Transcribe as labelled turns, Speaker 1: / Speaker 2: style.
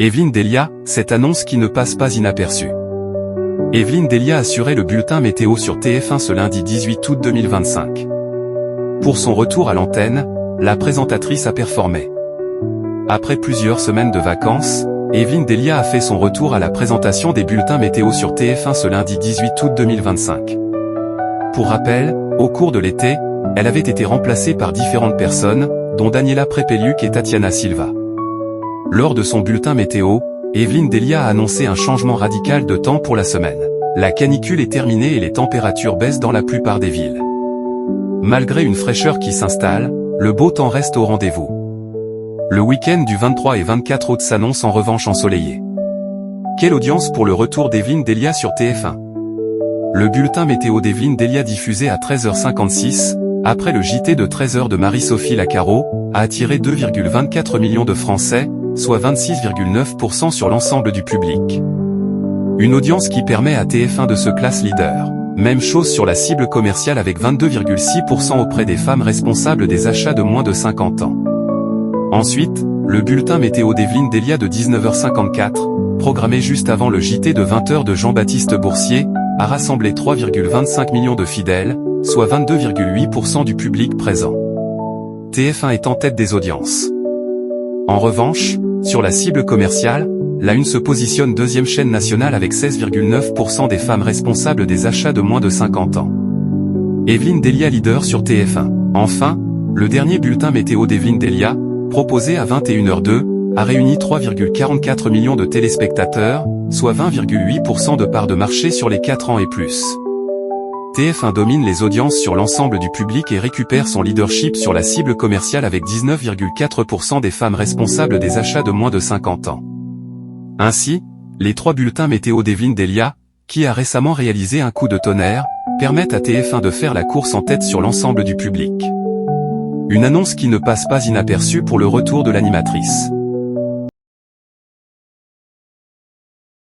Speaker 1: Evelyne Delia, cette annonce qui ne passe pas inaperçue. Evelyne Delia assurait le bulletin météo sur TF1 ce lundi 18 août 2025. Pour son retour à l'antenne, la présentatrice a performé. Après plusieurs semaines de vacances, Evelyne Delia a fait son retour à la présentation des bulletins météo sur TF1 ce lundi 18 août 2025. Pour rappel, au cours de l'été, elle avait été remplacée par différentes personnes, dont Daniela Prepeliuk et Tatiana Silva. Lors de son bulletin météo, Evelyne Delia a annoncé un changement radical de temps pour la semaine. La canicule est terminée et les températures baissent dans la plupart des villes. Malgré une fraîcheur qui s'installe, le beau temps reste au rendez-vous. Le week-end du 23 et 24 août s'annonce en revanche ensoleillé. Quelle audience pour le retour d'Evelyne Delia sur TF1? Le bulletin météo d'Evelyne Delia diffusé à 13h56, après le JT de 13h de Marie-Sophie Lacaro, a attiré 2,24 millions de Français, soit 26,9% sur l'ensemble du public. Une audience qui permet à TF1 de se classer leader. Même chose sur la cible commerciale avec 22,6% auprès des femmes responsables des achats de moins de 50 ans. Ensuite, le bulletin météo d'Evelyne Delia de 19h54, programmé juste avant le JT de 20h de Jean-Baptiste Boursier, a rassemblé 3,25 millions de fidèles, soit 22,8% du public présent. TF1 est en tête des audiences. En revanche, sur la cible commerciale, la Une se positionne deuxième chaîne nationale avec 16,9% des femmes responsables des achats de moins de 50 ans. Evelyne Delia leader sur TF1. Enfin, le dernier bulletin météo d'Evelyne Delia, proposé à 21h02, a réuni 3,44 millions de téléspectateurs, soit 20,8% de part de marché sur les 4 ans et plus. TF1 domine les audiences sur l'ensemble du public et récupère son leadership sur la cible commerciale avec 19,4% des femmes responsables des achats de moins de 50 ans. Ainsi, les 3 bulletins météo d'Evelyne Delia, qui a récemment réalisé un coup de tonnerre, permettent à TF1 de faire la course en tête sur l'ensemble du public. Une annonce qui ne passe pas inaperçue pour le retour de l'animatrice.